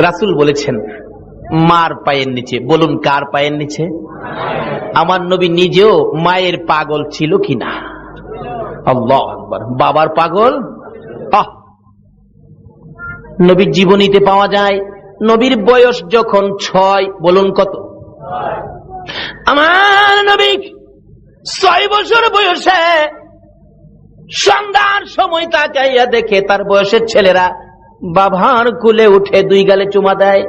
রাসূল বলেছেন মার পায়ের নিচে। বলুন কার পায়ের নিচে? আমার নবী নিজেও মায়ের পাগল ছিল কিনা? আল্লাহু আকবার। বাবার পাগল নবীর জীবনীতে পাওয়া যায়। নবীর বয়স যখন 6, বলুন কত? আমার নবী 6 বছর বয়সে সন্ধ্যার সময় তাকাইয়া দেখে তার বয়সের ছেলেরা বাবার কুলে উঠে 2 গালে চুমা দেয়।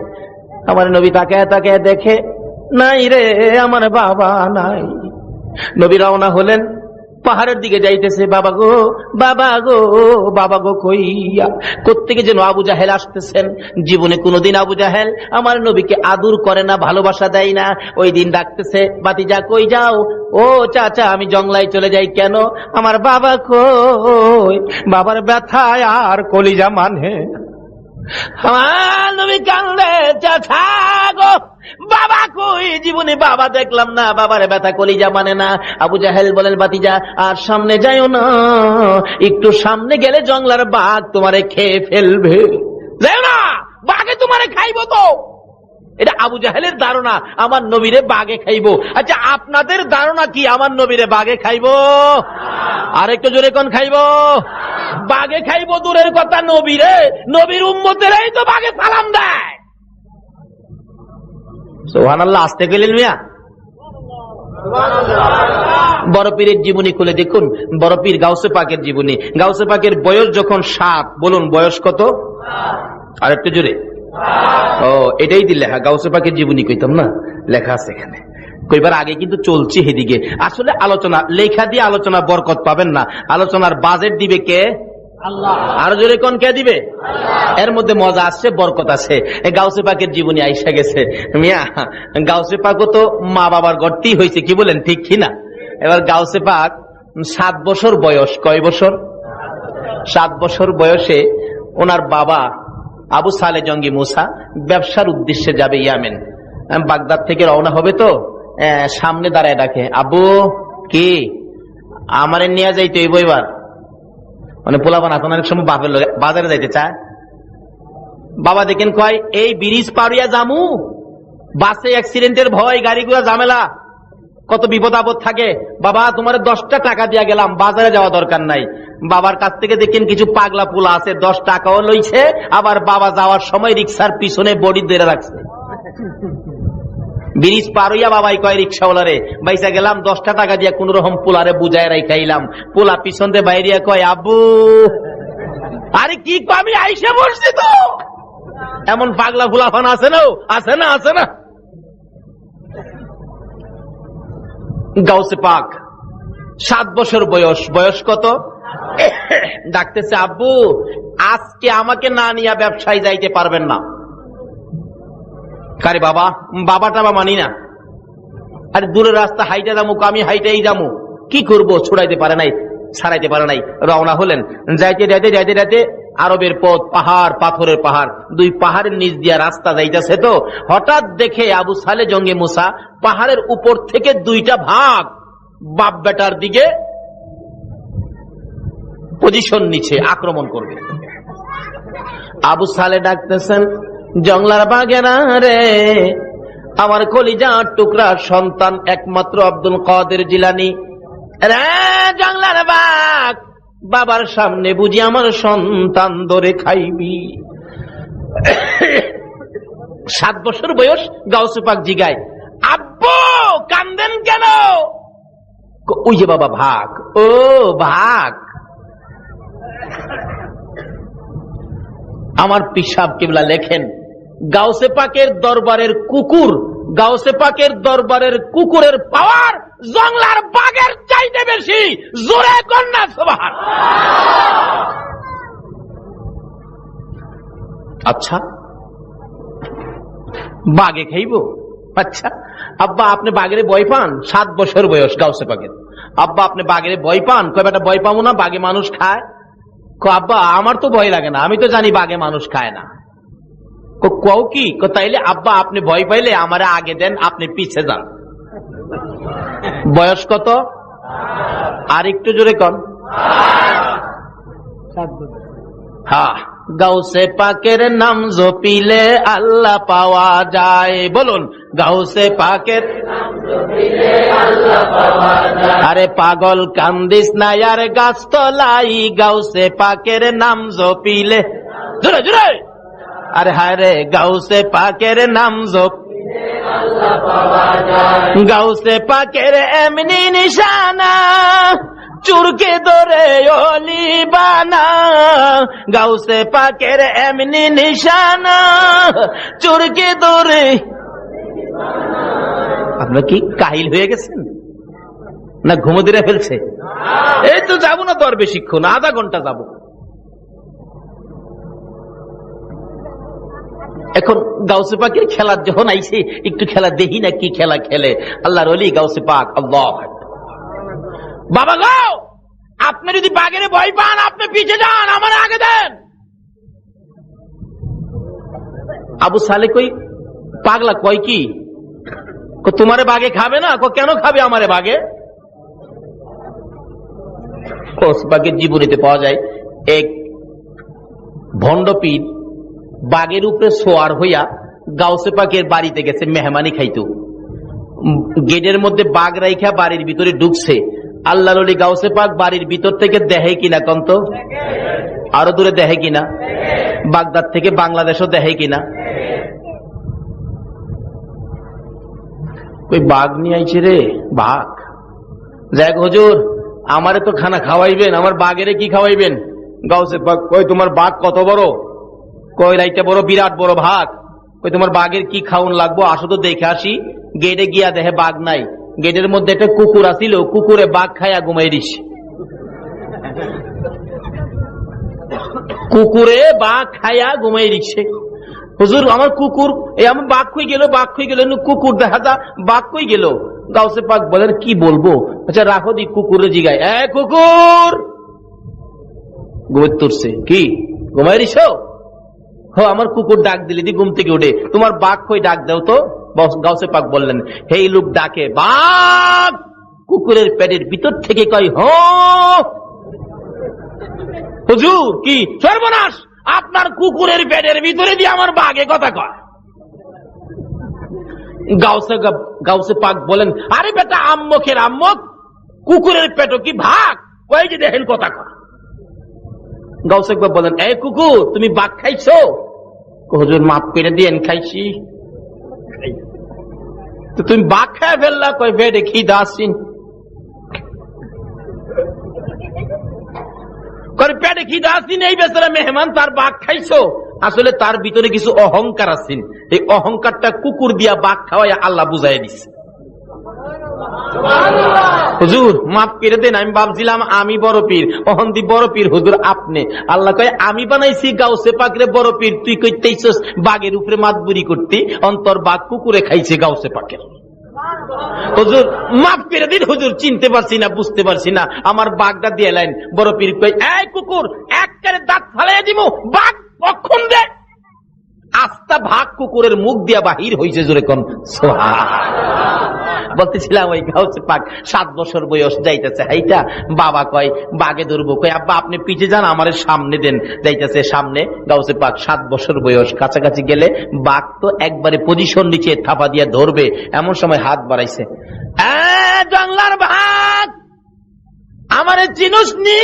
আমার নবী তাকায় তাকায় দেখে নাই রে, আমার বাবা নাই। নবী রওনা হলেন, পাহাড়ের দিকে যাইতেছে। বাবা গো, বাবা গো, বাবা গো কইয়া কোত্থেকে যেন আবু জাহেল আসতেছেন। জীবনে কোনোদিন আবু জাহেল আমার নবীকে আদর করে না, ভালোবাসা দেয় না। ওই দিন ডাকতেছে, বাতিজা কই যাও? ও চাচা আমি জংলায় চলে যাই। কেন? আমার বাবা কই? বাবার ব্যথায় আর কলিজা মানে। আমার নবী কান্দে, চাচা গো বাবা কই? জীবনে বাবা দেখলাম না, বাবার ব্যথা কলিজা মানে না। আবু জাহেল বলেন, বাতিজা আর সামনে যাইও না, একটু সামনে গেলে জংলার বাঘ তোমারে খেয়ে ফেলবে। যাও না, বাঘে তোমারে খাইবো তো। এটা আবু জাহেলের ধারণা, আমার নবীরে বাঘে খাইবো। আচ্ছা আপনাদের ধারণা কি আমার নবীরে বাঘে খাইবো? আর একটু জোরে কোন খাইবো? বাঘে খাইবো দূরের কথা, নবীরে, নবীর উম্মতেরাই তো বাঘে সালাম দেয়। সুবহানাল্লাহ। আসতে গেলেন মিয়া। বড় পীরের জীবনী খুলে দেখুন, বড় পীর গাউসে পাকের জীবনী। গাউসে পাকের বয়স যখন 7, বলুন বয়স কত? আর একটু জোরে। ও এটাই দিলে হ্যাঁ, গাউসে পাকের জীবনী কইতাম না, লেখা আছে এখানে। কইবার আগে কিন্তু চলছে এদিকে। আসলে আলোচনা লেখা দিয়ে আলোচনা বরকত পাবেন না, আলোচনার বাজেট দিবে কে? আল্লাহ। আরো জোরে কোন কে দিবে? এর মধ্যে মজা আসছে, বরকত আছে। গাউসে পাকের জীবনী আইসা গেছে মিয়া। গাউসে পাকও তো মা বাবার গর্তেই হয়েছে, কি বলেন ঠিক কিনা? এবার গাউসে পাক 7 বছর বয়স। কয় বছর? 7 বছর বয়সে ওনার বাবা আবু সালে জঙ্গি মুসা ব্যবসার উদ্দেশ্যে যাবে ইয়ামেন। বাগদাদ থেকে রওনা হবে তো সামনে দাঁড়ায় ডাকে, আবু কি আমারে নিয়ে যাইতে হইব এবার। মানে পোলাপান এখন অনেক সময় বাপের বাজারে যাইতে চায়। বাবা দেখেন কয় এই ব্রিজ পাড়িয়া জামু, বাসে অ্যাক্সিডেন্টের ভয়, গাড়িগুলা ঝামেলা, কত বিপদ আপদ থাকে। বাবা তোমার 10টা টাকা দিয়া গেলাম, বাজারে যাওয়া দরকার নাই। বাবার কাছ থেকে দেখেন কিছু পাগলা পোলা আছে, 10 টাকাও লইছে, আবার বাবা যাওয়ার সময় রিক্সার পিছনে বডি ধরে রাখছে। ব্রিজ পার হইয়া বাবাই কয় রিক্সাওয়ালারে, বাইসা গেলাম 10টা টাকা দিয়া কোন রকম পোলারে বুঝায় রাইখাইলাম। পোলা পিছন দিয়ে বাইরিয়া কয় আব্বু। আরে কি আমি আইসা বলছি তো। এমন পাগলা ফুলাফান আছে না, আছে না, আছে না। গাউসে পাক 7 বছর বয়স। বয়স কত? ডাকতেছে, আব্বু আজকে আমাকে না নিয়ে ব্যবসায় যাইতে পারবেন না। কারে বাবা? বাবাটা বা মানি না। আরে দূরের রাস্তা হাইটা যাবো, আমি হাইটাই যাবো, কি করবো? ছুড়াইতে পারে নাই, ছাড়াইতে পারে নাই। রওনা হলেন। যাইতে যাইতে যাইতে যাইতে আরবের পথ, পাহাড়, পাথরের পাহাড়, 2 পাহাড়ের নিচ দিয়া রাস্তা যাইতেছে। তো হঠাৎ দেখে আবু সালে জঙ্গে মুসা পাহাড়ের উপর থেকে 2টা ভাগ বাপ বেটার দিকে পজিশন নিচ্ছে, আক্রমণ করবে। আবু সালে ডাকতেছেন, জংলার বাগেরা রে, আমার কলিজার টুকরা সন্তান একমাত্র আব্দুল কাদের জিলানী রে, জংলার বাগ, বাবার সামনে বুঝি আমার সন্তান ধরে খাইবি। 7 বছর বয়স। গাউসে পাক জিগায়, আব্বু কান্দেন কেন? ওই যে বাবা ভাগ। ও ভাগ। আমার পিসাব কিবলা লেখেন, গাউসে পাকের দরবারের কুকুর, গাউসে পাকের দরবারের কুকুরের পাওয়ার জংলার বাঘের চাইতে বেশি। জোরে কন্যা সুবহানাল্লাহ। আচ্ছা বাঘে খাইব? আচ্ছা আব্বা আপনি বাঘের ভয় পান? 7 বছর বয়স গাউসে পাকের। আব্বা আপনি বাঘের ভয় পান? কয় বেটা ভয় পাবো না, বাঘে মানুষ খায়। আব্বা আমার তো ভয় লাগে না, আমি তো জানি বাঘে মানুষ খায় না। কও কি? তাইলে আব্বা আপনি ভয় পাইলে আমারে আগে দেন, আপনি পিছে যান। বয়স কত? আর একটু জোরে কন। হ্যাঁ গাউসে পাকের নাম জপিলে আল্লাহ পাওয়া যায়। বলুন, গাউসে পাকের নাম জপিলে আল্লাহ পাওয়া যায়। আরে পাগল কান্দিস না আর গাছ তলাই, গাউসে পাকের নাম জপিলে, জোরে জোরে, আরে হায় রে, গাউসে পাকের নাম জপিলে আল্লাহ পাওয়া যায়। গাউসে পাকের এমনি নিশানা, চুরকে ধরে অলি বানা, গাউসে পাকের এমনি নিশানা, চুরকে ধরে। আপনারা কি কাহিল হয়ে গেছেন না ঘুমো দিয়ে ফেলছে? এই তো যাবো না তো আর বেশিক্ষণ, আধা ঘন্টা যাব। এখন গাউসে পাকের খেলার যখন আইছে, একটু খেলা দেখি না কি খেলা খেলে আল্লাহর ওলি গাউসে পাক। আল্লাহ বাবা গো, আপনি যদি বাঘের ভয় পান আপনি পিছে যান, আমার আগে দেন। আবু সালে কই পাগলা কয় কি, তোমারে বাঘে খাবে না? কেন খাবে আমারে বাঘে? বাঘের জীবনীতে পাওয়া যায় এক ভণ্ডপীর বাঘের উপরে সোয়ার হইয়া গাউসে পাকের বাড়িতে গেছে মেহমানি খাইতো। গেটের মধ্যে বাঘ রাইখা বাড়ির ভিতরে ঢুকছে। আল্লাহর ওলি গাউসে পাক বাড়ির ভিতর থেকে দেখে কিনা কন্ত, আরো দূরে দেখে কিনা, বাগদাদ থেকে বাংলাদেশও দেখে কিনা। ওই বাঘ নিয়ে আইছে রে, বাঘ। যাক হুজুর, আমারে তো খানা খাওয়াইবেন, আমার বাঘেরে কি খাওয়াইবেন? গাউসে পাক কই তোমার বাঘ কত বড়? কই রাইতে বড়, বিরাট বড় ভাগ। কই তোমার বাঘের কি খাওন লাগবো, আসো তো দেখে আসি। গেটে গিয়া দেখে বাঘ নাই। গেটের মধ্যে একটা কুকুর আসিল, কুকুরে বাঘ খাইয়া ঘুমাই দিস। কুকুরে বাঘ খাইয়া ঘুমাই দিচ্ছে। হুজুর আমার কুকুর, এই আমার বাঘ কই গেল, বাঘ কই গেল, কুকুর দেখা যা, বাঘ কই গেল? গাউসে পাক বলেন কি বলবো? আচ্ছা রাখো দি, কুকুরে জিগায়, এ কুকুর, ঘুমের তুরছে কি ঘুমাই দিস? আমার কুকুর ডাক দিলি দি ঘুম থেকে উঠে, তোমার বাঘ কই, ডাক দাও তো। গাউসে পাক বললেন, হেই লোক ডাকে বাঘ, কুকুরের পেটের ভিতর থেকে কয় হ। হুজুর কি সর্বনাশ, আপনার কুকুরের পেটের ভিতরে দিয়ে আমার বাঘে কথা কয়। গাউসে পাক বলেন, আরে বেটা আম্মকের আম্মক, কুকুরের পেটও কি ভাগ, কয় যে দেখেন কথা কয়। গাউসে পাক বলেন, এই কুকুর তুমি বাঘ খাইছো? হুজুর মাফ করে দিয়েন, খাইছি। তো তুমি বাঘ খায় ফেললা? কই পেটে খিদা আসিন। পেটে খিদা আসিন, এই বেচারা মেহমান তার বাঘ খাইছো? আসলে তার ভিতরে কিছু অহংকার আছেন, এই অহংকারটা কুকুর দিয়া বাঘ খাওয়াইয়া আল্লাহ বুঝাই দিচ্ছে। হুজুর মাফ করে দেন, আমি ভাবছিলাম আমি বড় পীর, অহন্দি বড় পীর। হুজুর আপনি? আল্লাহ কয় আমি বানাইছি গাউসে পাকরে বড় পীর, তুই কইতেইছস বাঘের উপরে মাতবুরি করতে, অন্তর বাঘ কুকুরে খাইছে গাউসে পাকের। হুজুর মাফ করে দিন, হুজুর চিনতে পারছি না, বুঝতে পারছি না, আমার বাঘটা দিয়ে লাইন। বড় পীর কই, এই কুকুর একবারে দাঁত ফালাইয়া দিব, বাঘ কখন দে। আস্তা ভাগ কুকুরের মুখ দিয়া বাহির হইছে, জোরে কোন সুবহানাল্লাহ। বলতেছিলাম ওই গাউসে পাক 7 বছর বয়স, যাইতেছে হাইটা, বাবা কয় বাঘে ধরবো, কয় আব্বা আপনি পিছে যান, আমার সামনে দেন। যাইতেছে সামনে, গাউসে পাক 7 বছর বয়স, কাছাকাছি গেলে বাঘ তো একবারে পজিশন নিচে থাপা দিয়ে ধরবে, এমন সময় হাত বাড়াইছে, জঙ্গলার বাঘ আমারে চিনুস নি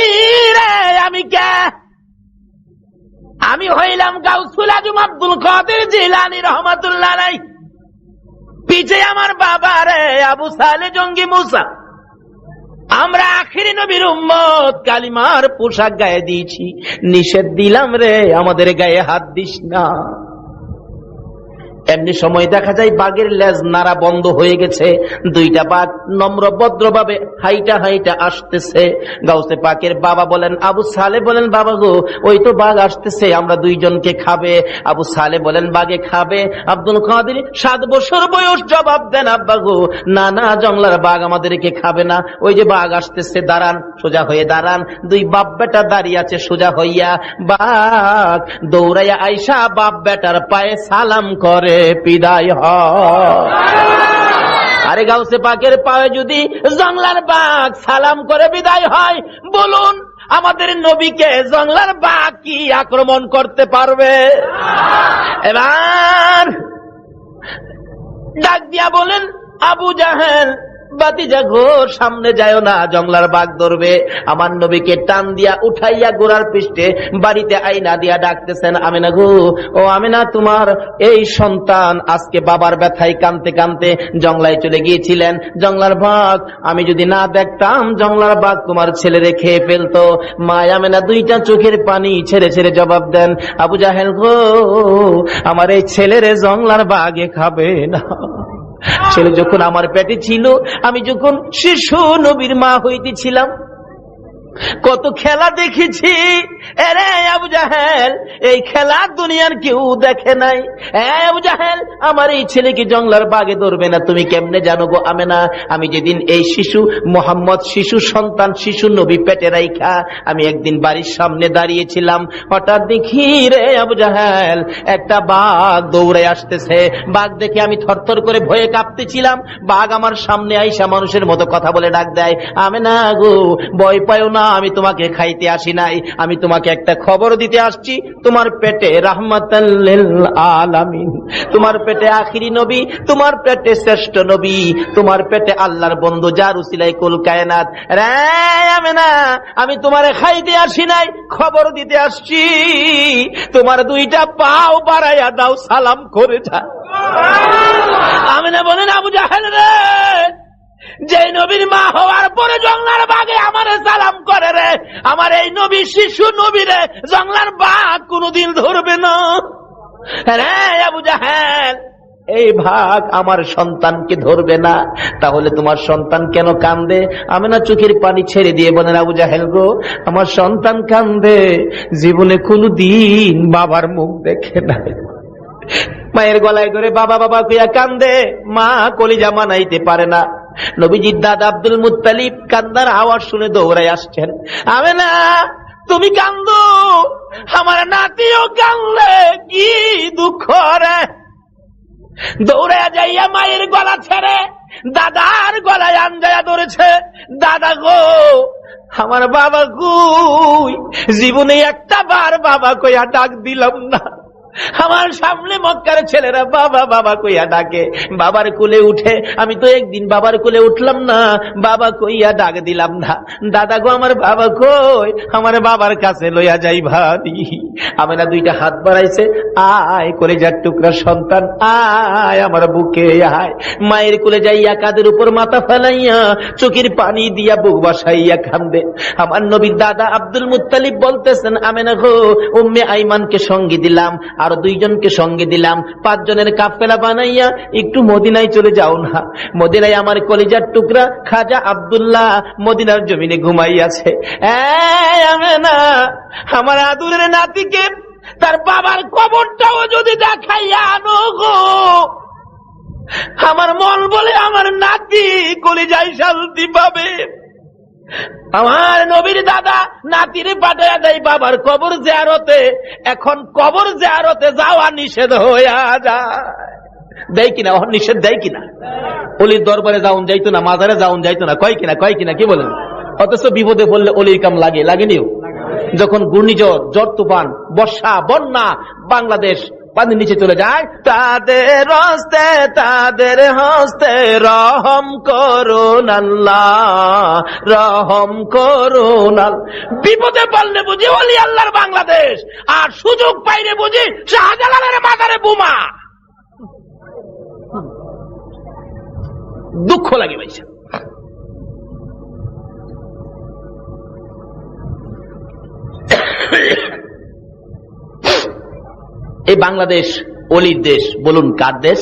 রে? আমি কে? আমি হইলাম গাউসুল আজম আব্দুল কাদের জিলানী রহমাতুল্লাহ আলাইহি। পিছে আমার বাবা রে আবু সালে জঙ্গি মুসা। আমরা আখিরি নবীর উম্মত, কালিমার পোশাক গায়ে দিয়েছি, নিষেধ দিলাম রে আমাদের গায়ে হাত দিস না। এমনি সময় দেখা যায় বাঘের লেজ নাড়া বন্ধ হয়ে গেছে, দুইটা বাঘ নম্র ভদ্রভাবে হাইটা হাইটা আসতেছে। গাউসে পাকের বাবা বলেন, আবু সালে বলেন, বাবা গো ওই তো বাঘ আসতেছে, আমরা দুইজনকে খাবে। আবু সালে বলেন, বাঘে খাবে? আব্দুল কাদের 7 বছর বয়স জবাব দেন, আব্বা গো না না, জঙ্গলার বাঘ আমাদেরকে খাবে না, ওই যে বাঘ আসতেছে, দাঁড়ান, সোজা হয়ে দাঁড়ান। দুই বাপ বেটা দাঁড়িয়ে আছে সোজা হইয়া। বাঘ দৌড়াইয়া আইসা বাপ বেটার পায়ে সালাম করে বিদায় হয়। আরে গাউসে পাকের পায়ে যদি জঙ্গলার বাঘ সালাম করে বিদায় হয়, বলুন আমাদের নবীকে জংলার বাঘ কি আক্রমণ করতে পারবে? এবার ডাক দিয়া বলেন, আবু জাহেল বাতিজা গো, সামনে যায় না, জংলার বাঘ ধরবে। আমার নবীকে টান দিয়া উঠাইয়া গোড়ার পৃষ্ঠে বাড়িতে আইনা দিয়া ডাকতেছেন, আমেনা গো, ও আমেনা, তোমার এই সন্তান আজকে বাবার ব্যথায় কানতে কানতে জংলায় চলে গিয়েছিলেন। জংলার বাঘ আমি যদি না দেখতাম, জংলার বাঘ তোমার ছেলেরে খেয়ে ফেলতো। মা আমেনা দুইটা চোখের পানি ছেড়ে ছেড়ে জবাব দেন, আবু জাহেল গো, আমার এই ছেলেরে জংলার বাঘে খাবে না। ছেলে যখন আমার পেটে ছিল, আমি যখন শিশু নবীর মা হইতেছিলাম, কত খেলা দেখেছি। এরে আবু জাহেল, এই খেলা দুনিয়ার কেউ দেখে নাই। আবু জাহেল, আমার এই ছেলেকে জংলার বাগে ধরবে না তুমি কেমনে জানো গো আমেনা? আমি যেদিন এই শিশু মোহাম্মদ, শিশু সন্তান, শিশু নবী পেটে রাইখা আমি একদিন বাড়ির সামনে দাঁড়িয়েছিলাম, হঠাৎ দেখি রে আবু জাহেল, একটা বাঘ দৌড়ে আসতেছে। বাঘ দেখে আমি থরথর করে ভয়ে কাঁপতেছিলাম। বাঘ আমার সামনে আইসা মানুষের মতো কথা বলে ডাক দেয়, আমেনা গো, ভয় পাও না, আমি তোমাকে খাইতে আসি নাই, আমি তোমাকে একটা খবর দিতে আসছি। তোমার পেটে রাহমাতাল লিল আলামিন, তোমার পেটে আখিরি নবী, তোমার পেটে শ্রেষ্ঠ নবী, তোমার পেটে আল্লাহর বন্ধু, যার উসিলায় কুল কায়নাত। রে আমেনা, আমি তোমারে খাইতে আসি নাই, খবর দিতে আসছি। তোমার দুইটা পাও বাড়াইয়া দাও, সালাম করে যা। আমেনা বলেন, আবু জাহেল রে, যে নবীর মা হওয়ার পরে জংলার বাঘে আমারে সালাম করে রে, আমার এই নবী শিশু নবী রে জংলার বাঘ কোনদিন ধরবে না। রে আবু জাহেল, এই ভাগ আমার সন্তানকে ধরবে না, তাহলে তোমার সন্তান কেন কান্দে? আমেনা চোখের পানি ছেড়ে দিয়ে বলেন, আবু জাহেল গো, আমার সন্তান কান্দে, জীবনে কোনদিন বাবার মুখ দেখে নাই। মায়ের গলায় ধরে বাবা বাবা কইয়া কান্দে, মা কলিজা মানাইতে পারে না। নবীজির দাদা আব্দুল মুত্তালিব কান্দার আওয়াজ শুনে দৌড়াই আসছেন, আমেনা তুমি কান্দো, আমার নাতিও কান্দলে, কি দুঃখ রে। দৌড়াইয়া যাইয়া মায়ের গলা ছেড়ে দাদার গলায় আঞ্জায়া ধরেছে, দাদা গো, আমার বাবা কই? জীবনে একটা বার বাবা কইয়া ডাক দিলাম না। আমার সামনে মক্কার ছেলেরা বাবা বাবা কইয়া ডাকে, বাবার কোলে উঠে, আমি তো একদিন বাবার কোলে উঠলাম না, বাবা কইয়া ডাক দিলাম না। দাদা গো, আমার বাবা কই? আমার বাবার কাছে লইয়া যাই ভাবি। আমেনা দুইটা হাত বাড়াইছে, আয় কলেজার টুকরা সন্তান, আয় আমার বুকে আয়। মায়ের কোলে যাইয়া কাদের উপর মাথা ফেলাইয়া চোখের পানি দিয়া বুক বাসাইয়া কান্দে। আমার নবীর দাদা আব্দুল মুত্তালিব বলতেছেন, আমেনা গো, উম্মে আইমানকে সঙ্গী দিলাম, আর দুইজনকে সঙ্গে দিলাম, 5 জনের কাফেলা বানাইয়া একটু মদিনায় চলে যাও না। মদিনায় আমার কলিজার টুকরা খাজা আব্দুল্লাহ মদিনার জমিনে ঘুমাইয়াছে। আমেনা, আমার আদুরের নাতিকে তার বাবার কবরটাও যদি দেখাইয়া আনো গো, আমার মন বলে আমার নাতি কলিজায় শান্তি পাবে। আমার নবীর দাদা নাতিরে পাঠাইয়া দেয় বাবার কবর জিয়ারতে। এখন কবর জিয়ারতে যাওয়া নিষেধ হইয়া যায়, দেয় কিনা? নিষেধ দেয় কিনা? অলির দরবারে যাওন যাইতো না, মাজারে যাওন যাইতো না, কয় কিনা কি বলেন? অথচ বিপদে বললে অলির কাম লাগেনিও। যখন ঘূর্ণিঝড়, ঝড় তুফান, বর্ষা, বন্যা বাংলাদেশ পানির নিচে চলে যায়, তাদের হস্তে রহম করুন আল্লাহ, রহম করুন আল্লাহ। বিপদে পড়লে বুঝি ওলি আল্লাহর বাংলাদেশ, আর সুযোগ পাইলে বুঝি শাহজালালের মাজারে বোমা। দুঃখ লাগে ভাইসা। এই বাংলাদেশ অলির দেশ, বলুন কার দেশ?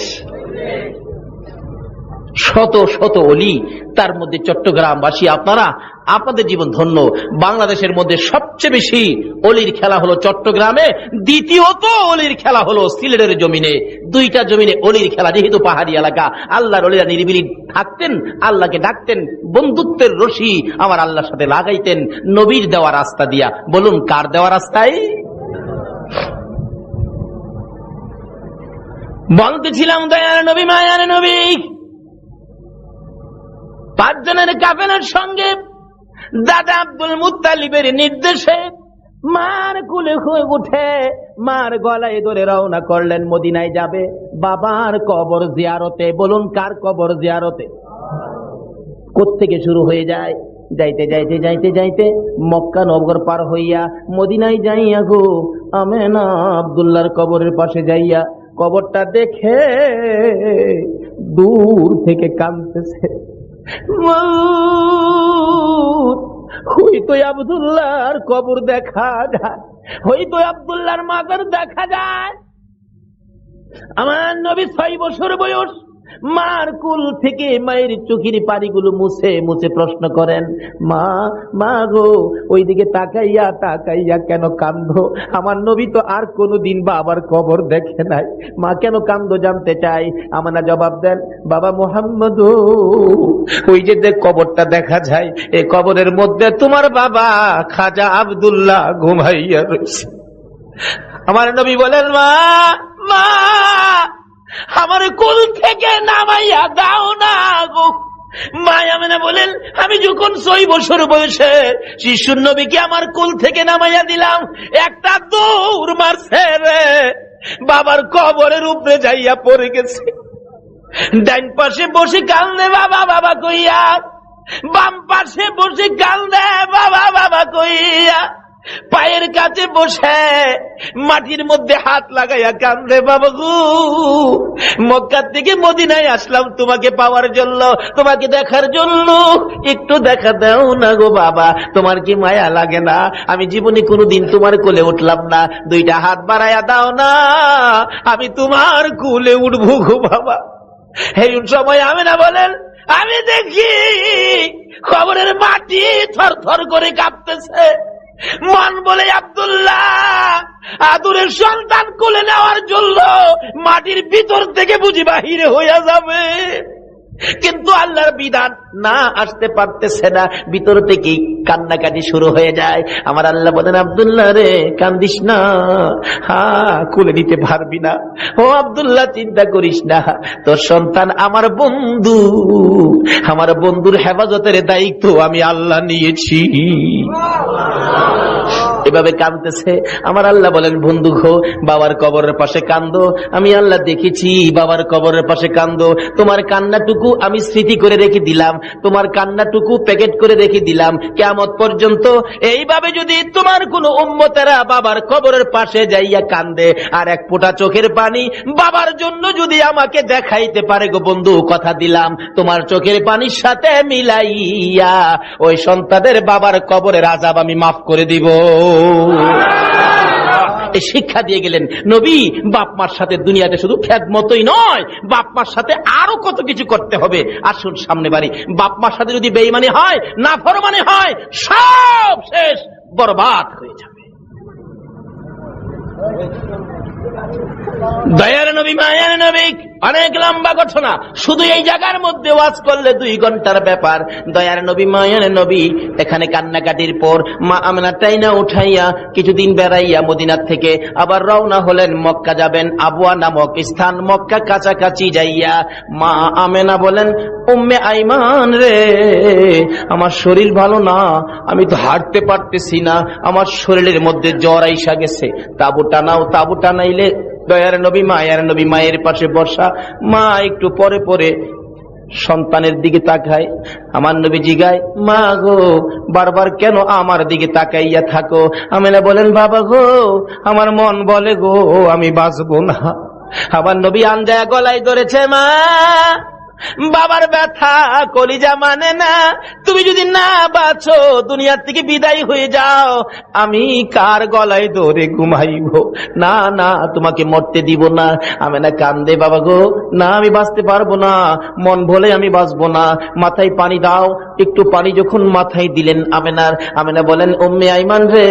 শত শত অলি, তার মধ্যে চট্টগ্রামবাসী আপনারা, আপনাদের জীবন ধন্য। বাংলাদেশের মধ্যে সবচেয়ে বেশি অলির খেলা হলো চট্টগ্রামে, দ্বিতীয়ত অলির খেলা হলো সিলেটের জমিনে। দুইটা জমিনে অলির খেলা, যেহেতু পাহাড়ি এলাকা। আল্লাহর অলিরা নিরিবিলি থাকতেন, আল্লাহকে ডাকতেন, বন্ধুত্বের রশি আমার আল্লাহর সাথে লাগাইতেন নবীর দেওয়া রাস্তা দিয়া। বলুন কার দেওয়া রাস্তায়? বলতেছিলাম দয়ার নবী, মায়ার নবী 5 জনের কাফেলার সঙ্গে দাদা আব্দুল মুত্তালিবের নির্দেশে মার কুলে হয়ে উঠে মার গলায় ধরে রওনা করলেন, মদিনায় যাবে বাবার কবর জিয়ারতে। বলুন কার কবর জিয়ারতে? কোত্থেকে শুরু হয়ে যায়? যাইতে যাইতে যাইতে যাইতে মক্কা নগর পার হইয়া মদিনায় যাইয়া গো আমেনা আব্দুল্লাহর কবরের পাশে যাইয়া কবরটা দেখে দূর থেকে কাঁদতেছে, হইতো আব্দুল্লাহর কবর দেখা যায়, হইতো আব্দুল্লাহর মাজার দেখা যায়। আমার নবী 6 বছর বয়স, মার কুল থেকে মায়ের চোখের পানিগুলো মুছে মুছে প্রশ্ন করেন, মা মা গো ওইদিকে তাকাইয়া তাকাইয়া কেন কান্দো? আমার নবী তো আর কোনোদিন বাবার কবর দেখে নাই, মা কেন কান্দো জানতে চাই। আমানা জবাব দেন, বাবা মুহাম্মদ ওই যে কবরটা দেখা যায়, এই কবরের মধ্যে তোমার বাবা খাজা আব্দুল্লাহ ঘুমাইয়া রয়েছে। আমার নবী বলেন, মা মা আমার কোল থেকে নামাইয়া দাও না গো। মা আমেনা বলেন, আমি যখন 6 বছর বয়সে শিশুর নবীকে আমার কোল থেকে নামাইয়া দিলাম, একটা দৌড় মারছে রে, বাবার কবরের উপরে যাইয়া পড়ে গেছে। ডাইন পাশে বসে কান্দে বাবা বাবা কইয়া, বাম পাশে বসে কান্দে বাবা বাবা কইয়া, পায়ের কাছে বসে মাটির মধ্যে হাত লাগাইয়া কান্দে, বাবা গো মক্কা থেকে মদিনায় আসলাম তোমাকে পাওয়ার জন্য, তোমাকে দেখার জন্য, একটু দেখা দাও না গো বাবা, তোমার কি মায়া লাগে না? আমি জীবনে কোনোদিন তোমার কোলে উঠলাম না, 2টা হাত বাড়াইয়া দাও না, আমি তোমার কোলে উঠবো গো বাবা। এই সময় আমেনা বলেন, আমি দেখি কবরের মাটি থর থর করে কাঁপতেছে। মন বলে আব্দুল্লাহ আদুরের সন্তান কোলে নেওয়ার জন্য মাটির ভিতর থেকে বুঝি বাহিরে হইয়া যাবে, কিন্তু আল্লাহর বিধান না, আসতে পারতেছে না, ভিতর থেকেই কান্নাকাটি শুরু হয়ে যায়। আমার আল্লাহ বলেন, আব্দুল্লাহ রে কান্দিস না, কোলে নিতে পারবি না, ও আব্দুল্লাহ চিন্তা করিস না, তোর সন্তান আমার বন্ধু, আমার বন্ধুর হেফাজতের দায়িত্ব আমি আল্লাহ নিয়েছি। এভাবে কাঁদতেছে। আমার আল্লাহ বলেন, বন্ধু গো বাবার কবরের পাশে কান্দো, আমি আল্লাহ দেখেছি বাবার কবরের পাশে কান্দো, তোমার কান্নাটুকু আমি স্মৃতি করে রেখে দিলাম, তোমার কান্নাটুকু প্যাকেট করে রেখে দিলাম কিয়ামত পর্যন্ত। এইভাবে যদি তোমার কোন উম্মতেরা বাবার কবরের পাশে যাইয়া কান্দে আর এক ফোঁটা চোখের পানি বাবার জন্য যদি আমাকে দেখাইতে পারে গো বন্ধু, কথা দিলাম তোমার চোখের পানির সাথে মিলাইয়া ওই সন্তানের বাবার কবরের আযাব আমি মাফ করে দিব। শিক্ষা দিয়ে গেলেন নবী, বাপ মার সাথে দুনিয়াতে শুধু খেদমতই নয়, বাপ মার সাথে আরো কত কিছু করতে হবে। আসুন সামনে বাড়ি, বাপ মার সাথে যদি বেঈমানি হয়, নাফরমানি হয়, সব শেষ, বরবাদ হয়ে যাবে। দয়ার নবী মায়ার নবী, অনেক লম্বা ঘটনা, শুধু এই জায়গার মধ্যে ওয়াজ করলে 2 ঘন্টার ব্যাপার। দয়ার নবী মায়ার নবী এখানে কান্নাকাটির পর মা আমেনা টাইনা উঠাইয়া কিছুদিন বেড়াইয়া মদিনার থেকে আবার রওনা হলেন, মক্কা যাবেন। আবওয়া নামক স্থান, মক্কা কাছাকাছি যাইয়া মা আমেনা বলেন, উম্মে আইমান রে আমার শরীর ভালো না, আমি তো হাঁটতে পারতেছি না, আমার শরীরের মধ্যে জ্বর আইসা গেছে, তাবু টানাও, তাবু টানাইলে। দয়ার নবী মায়ের নবী মায়ের পাশে বসা, মা একটু পরে পরে সন্তানের দিকে তাকায়। আমার নবী জিগায়, মা গো বারবার কেন আমার দিকে তাকাইয়া থাকো? আমেনা বলেন, বাবা গো আমার মন বলে গো আমি বাঁচবো না। আমার নবী আনজায়া গলায় ধরেছে, মা বাবার ব্যথা কলিজা মানে না, তুমি যদি না বাঁচো দুনিয়ার থেকে বিদায় হয়ে যাও, আমি কার গলায় ধরে ঘুমাইব? না না তোমাকে মরতে দিব না। আমেনা কান্দে, বাবা গো না আমি বাঁচতে পারবো না, মন বলে আমি বাঁচবো না, মাথায় পানি দাও। একটু পানি যখন মাথায় দিলেন আমেনা বলেন, উম্মে আইমান রে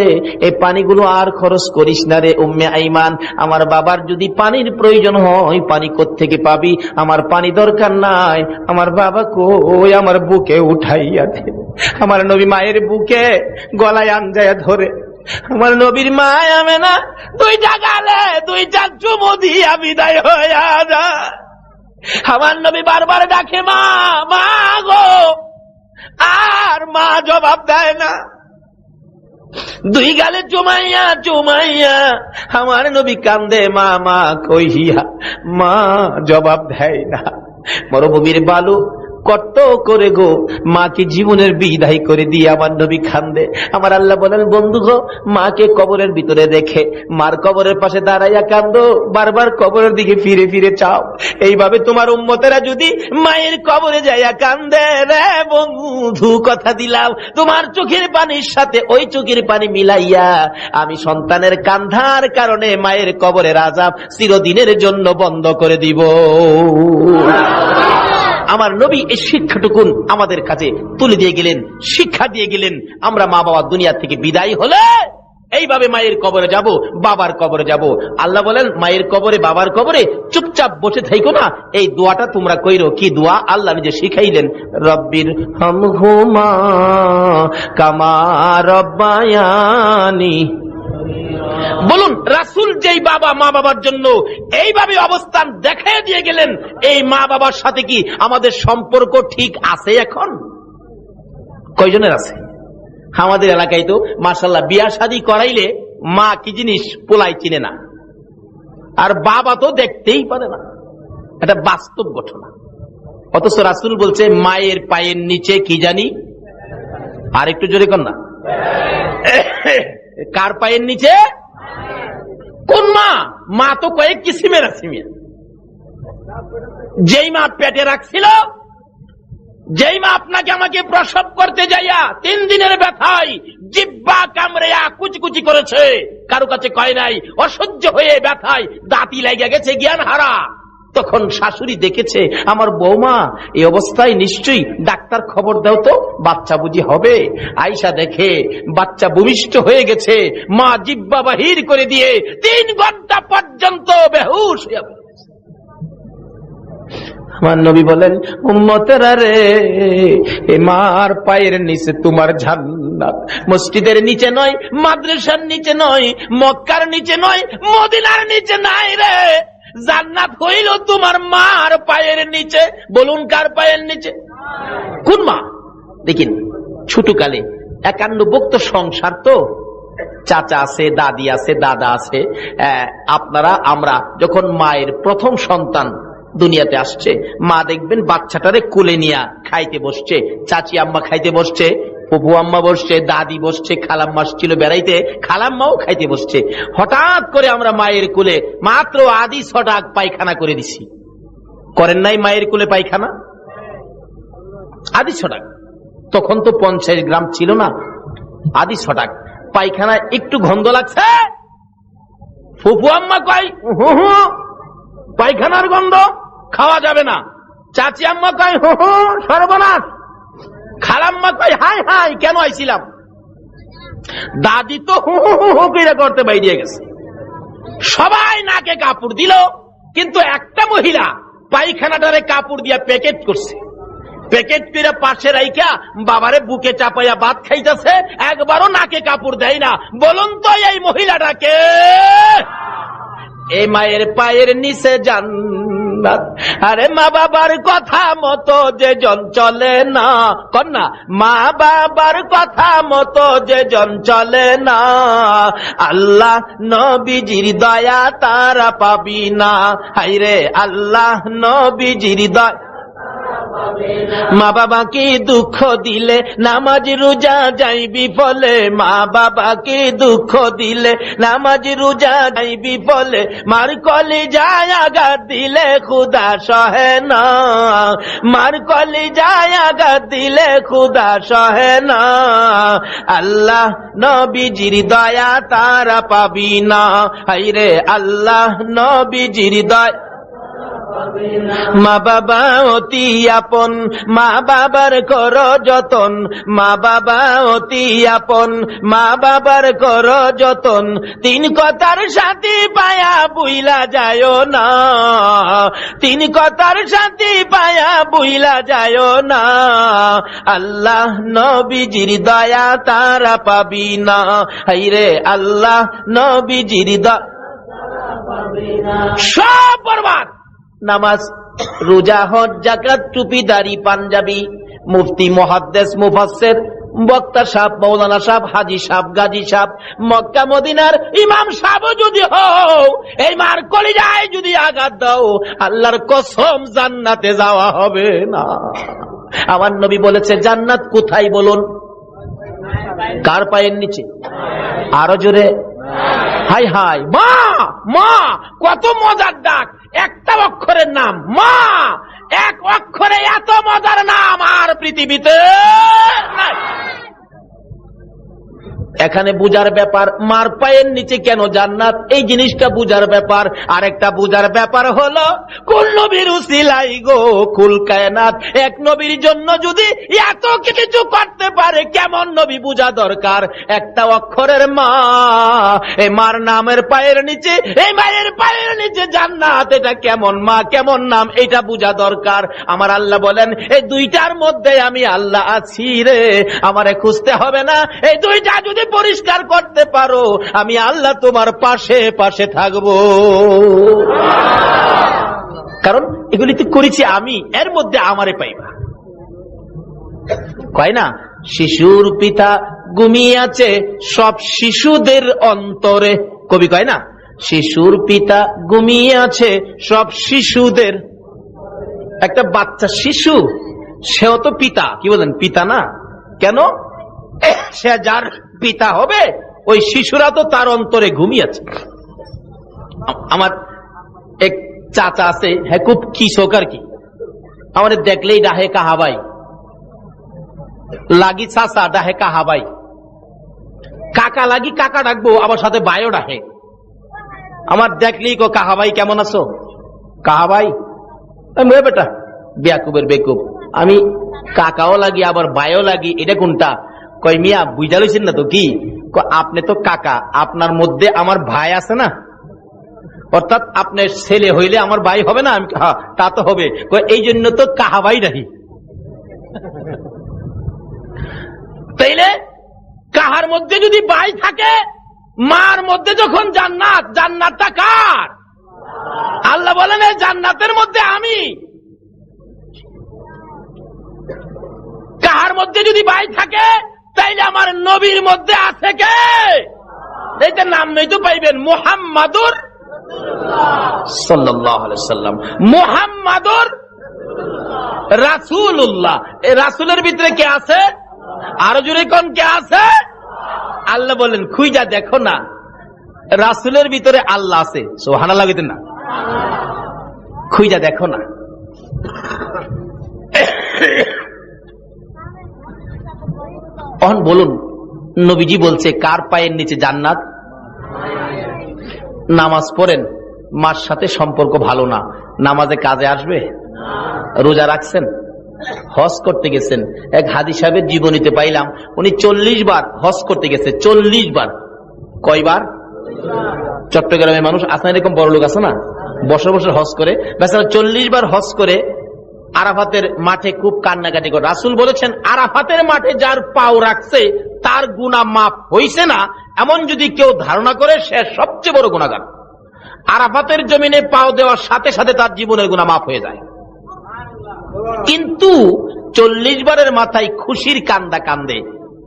এই পানিগুলো আর খরচ করিস না রে উম্মে আইমান, আমার বাবার যদি পানির প্রয়োজন হয় পানি কোত্থেকে পাবি, আমার পানি দরকার না, আমার বাবা কই আমার বুকে উঠাইয়া দে। আমার নবী মায়ের বুকে গলায় আনজায়া ধরে, আমার নবীর মা আমেনা 2টা গালে 2টা চুমু দিয়া বিদায় হইয়া যায়। আমার নবী বারবার ডাকে, মা মা গো আর মা জবাব দেয় না। দুই গালে চুমাইয়া চুমাইয়া আমার নবী কান্দে মা মা কইয়া, মা জবাব দেয় না। মরুভূমির বালু কত করে গো মাকে জীবনের বিদায় করে দিয়ে আমার নবী কান্দে। আমার আল্লাহ বলেন, বন্ধু গো, মাকে কবরের ভিতরে রেখে মার কবরের পাশে দাঁড়াইয়া কান্দো, বারবার কবরের দিকে ফিরে ফিরে চাও। এইভাবে তোমার উম্মতেরা যদি মায়ের কবরে যাইয়া কান্দে, রে বন্ধু কথা দিলাম, তোমার চোখের পানির সাথে ওই চোখের পানি মিলাইয়া আমি সন্তানের কান্ধার কারণে মায়ের কবরের আযাব চিরদিনের জন্য বন্ধ করে দিব। আমার নবী এই শিক্ষাটুকুন আমাদের কাছে তুলে দিয়ে গেলেন, শিক্ষা দিয়ে গেলেন। আমরা মা বাবা দুনিয়া থেকে বিদায় হলে এইভাবে মায়ের কবরে যাব, বাবার কবরে যাব। আল্লাহ বলেন, মায়ের কবরে বাবার কবরে চুপচাপ বসে থাইকো না, এই দোয়াটা তোমরা কইরো। কি দোয়া? আল্লাহ নিজে শিখাইলেন, রব্বির হামহুমা কামা রব্বায়ানি। বলুন, রাসূল যেই বাবা মা বাবার জন্য এইভাবে অবস্থান দেখায় দিয়ে গেলেন, এই মা বাবার সাথে কি আমাদের সম্পর্ক ঠিক আছে? এখন কয়জনের আছে? আমাদের এলাকায় তো মাশাআল্লাহ বিয়া শাদী করাইলে মা কি জিনিস পোলাই চিনে না, আর বাবা তো দেখতেই পারে না। এটা বাস্তব ঘটনা। অথচ রাসূল বলছে, মায়ের পায়ের নিচে কি জানি, আর একটু জোরে কর না। কার পায়ের নিচে? কোন মা? মা তো কয়েক কিসিমের আছে। যেই মা পেটে রাখছিল, যেই মা আপনাকে আমাকে প্রসব করতে যাইয়া 3 দিনের ব্যথায় জিহ্বা কামড়েয়া কুচকুচি করেছে, কারো কাছে কয় নাই, অসহ্য হয়ে ব্যথায় দাঁতি লেগে গেছে, জ্ঞান হারা, তখন শাশুড়ি দেখেছে আমার বৌমা এই অবস্থায়, নিশ্চয়ই ডাক্তার খবর দাও তো, বাচ্চা বুঝি হবে। আয়েশা দেখে বাচ্চা ভূমিষ্ঠ হয়ে গেছে, মা জিহ্বা বাহির করে দিয়ে 3 ঘন্টা পর্যন্ত বেহুশ হয়ে গেছে। আমার নবী বলেন, উম্মতেরা রে, এ মার পায়ের নিচে তোমার জান্নাত। মসজিদের নিচে নয়, মাদ্রাসার নিচে নয়, মক্কার নিচে নয়, মদিনার নিচে নাই রে, জান্নাত হইল তোমার মার পায়ের নিচে। বলুন, কার পায়ের নিচে? কোন মা? দেখিন, ছোটকালে 51 ভুক্ত সংসার তো, চাচা আছে, দাদি আছে, দাদা আছে। আপনারা আমরা যখন মায়ের প্রথম সন্তান দুনিয়াতে আসছে, মা দেখবেন বাচ্চাটারে কোলে নিয়ে খাইতে বসছে, চাচি আম্মা খাইতে বসছে, ফুপু আম্মা বসছে, দাদি বসছে, খালাম্মা ছিল বেড়াইতে, খালাম্মাও খাইতে বসছে। হঠাৎ করে আমরা মায়ের কোলে মাত্র আদি ছটাক পায়খানা করে দিছি। করেন নাই মায়ের কোলে পায়খানা? আদি ছটাক। তখন তো 50 গ্রাম ছিল না, আদি ছটাক পায়খানা। একটু গন্ধ লাগছে, ফুপু আম্মা কয় পায়খানার গন্ধ খাওয়া যাবে না, চাচি আম্মা কয় সর্বনাশ, খালাম্মা কয় হাই হাই কেন আইছিলাম, দাদি তো হুকিরা করতে বাইরে গেছে। সবাই নাকে কাপড় দিল, কিন্তু একটা মহিলা পায়খানাটারে কাপড় দিয়া প্যাকেট করছে, প্যাকেট করে পাশে রাইখা বাবারে বুকে চাপাইয়া ভাত খাইতেছে, একবারও নাকে কাপড় দেয় না। বলুন তো এই মহিলাটাকে? এই মায়ের পায়ের নিচে জান্নাত। আরে মা বাবার কথা মতো যে জন চলে না, কন্যা, মা বাবার কথা মতো যে জন চলে না, আল্লাহ নবীজির দয়া তারা পাবি না। হাইরে আল্লাহ নবীজির দয়া। মা বাবাকে দুঃখ দিলে নামাজ রোজা যাইবি ফলে, মা বাবাকে দুঃখ দিলে নামাজ রোজা যাইবি ফলে, মার কলিজায় আঘাত দিলে খুদা সহে না, মার কলিজায় আঘাত দিলে খুদা সহে না, আল্লাহ নবীজির দয়া তারা পাবি না। হাইরে আল্লাহ নবীজির দয়া। মা বাবা অতি আপন, মা বাবার কর যতন, মা বাবা অতি আপন, মা বাবার কর যতন, 3 কথার সাথী পায়া বুইলা যায় না, 3 কথার সাথী পায়া বুইলা যায় না, আল্লাহ নবীজির দয়া তারা পাবি না। হাইরে আল্লাহ নবীজির দয়া। সব বরবাদ। নামাজ, রোজা, হজ, যাকাত, টুপি, দাড়ি, পাঞ্জাবি, মুফতি, মুহাদ্দিস, মুফাসসির, বক্তা সাহেব, মৌলানা সাহেব, হাজী সাহেব, গাজী সাহেব, মক্কা মদিনার ইমাম সাহেব যদি হও, এই মার কলিজায় যদি আঘাত দাও, আল্লাহর কসম জান্নাতে যাওয়া হবে না। আমার নবী বলেছে জান্নাত কোথায় বলুন? কার পায়ের নিচে? আরো জোরে, হাই হাই, মা মা, কত মজার ডাক, একটা অক্ষরের নাম মা, এক অক্ষরে এত মজার নাম আর পৃথিবীতে নাই। এখানে বুঝার ব্যাপার, মার পায়ের নিচে কেন জান্নাত, এই জিনিসটা বুঝার ব্যাপার। আরেকটা বুঝার ব্যাপার হলো কুল নবীর উসিলাই গো কুল কায়নাত, এক নবীর জন্য যদি এত কিছু করতে পারে, কেমন নবী বুঝা দরকার। একটা অক্ষরের মা, এই মার নামের পায়ের নিচে, এই মায়ের পায়ের নিচে জান্নাত, এটা কেমন মা, কেমন নাম, এটা বুঝা দরকার। আমার আল্লাহ বলেন এই দুইটার মধ্যে আমি আল্লাহ আছি রে, আমারে খুঁজতে হবে না। এই দুইটা যদি পরিষ্কার করতে পারো, আমি আল্লাহ তোমার পাশে পাশে থাকবো। কারণ এগুলি তো করেছি আমি, এর মধ্যে আমারে পাইবা। কয় না, শিশুর পিতা ঘুমিয়ে আছে সব শিশুদের অন্তরে। কবি কয় না, শিশুর পিতা ঘুমিয়ে আছে সব শিশুদের। একটা বাচ্চা শিশু, সেও তো পিতা, কি বলেন, পিতা না? কেন? সে যার পিতা হবে, ওই শিশুরা তো তার অন্তরে ঘুমিয়েছে। আমার এক চাচা আছে, হ্যাঁ খুব কৃষক আর কি, আমাদের দেখলেই ডাহে কাহাবাই, লাগি চাচা ডাহে কাহাবাই, কাকা লাগি কাকা ডাকবো, আবার সাথে ভাইও ডাহে। আমার দেখলেই কো কাহাবাই কেমন আছো, কাহাবাই। বেটা বেয়াকুবের বেকুব, আমি কাকাও লাগি আবার ভাইও লাগি, এটা কোনটা? কয় মিয়া বুঝা লইছেন না তো কি, আপনি তো কাকা, আপনার মধ্যে আমার ভাই আছে না, অর্থাৎ আপনার ছেলে হইলে আমার ভাই হবে না? আমি তা তো হবে, এই জন্য তো কাহাবাই রাহি। তাইলে কাহার মধ্যে যদি ভাই থাকে, মার মধ্যে যখন জান্নাত, জান্নাতটা কার? আল্লাহ বলেন এই জান্নাতের মধ্যে আমি। কাহার মধ্যে যদি ভাই থাকে, তাইলে আমার নবীর মধ্যে আছে কে? এইটা নাম নেই তো পাইবেন, মুহাম্মাদুর সাল্লাল্লাহু আলাইহি সাল্লাম, মুহাম্মাদুর রাসূলুল্লাহ। এই রাসূলের ভিতরে কে আছে? আরো জোরে কোন কে আছে? আল্লাহ বলেন খুঁজা দেখো না, রাসূলের ভিতরে আল্লাহ আছে। সুবহানাল্লাহ কইতেন না? খুঁজা দেখো না। এখন বলুন, নবীজি বলছে কার পায়ের নিচে জান্নাত? নামাজ পড়েন, মার সাথে সম্পর্ক ভালো না, নামাজে কাজে আসবে? রোজা রাখছেন, হজ করতে গেছেন, এক হাদী সাহেবের জীবনীতে পাইলাম উনি 40 বার হজ করতে গেছে। 40 বার। কয়বার? চট্টগ্রামের মানুষ আছে না এরকম বড় লোক আছে না, বছর বছর হজ করে, বেচারা 40 বার হজ করে আরাফাতের মাঠে খুব কান্নাকাটি করে। রাসূল বলেছেন আরাফাতের মাঠে যার পাও রাখছে তার গুনাহ মাফ হইছে না, এমন যদি কেউ ধারণা করে, সে সবচেয়ে বড় গুনাহগার। আরাফাতের জমিনে পাও দেওয়ার সাথে সাথে তার জীবনের গুনাহ মাফ হয়ে যায়। কিন্তু 40 বারের মাথায় খুশির কান্দা কান্দে,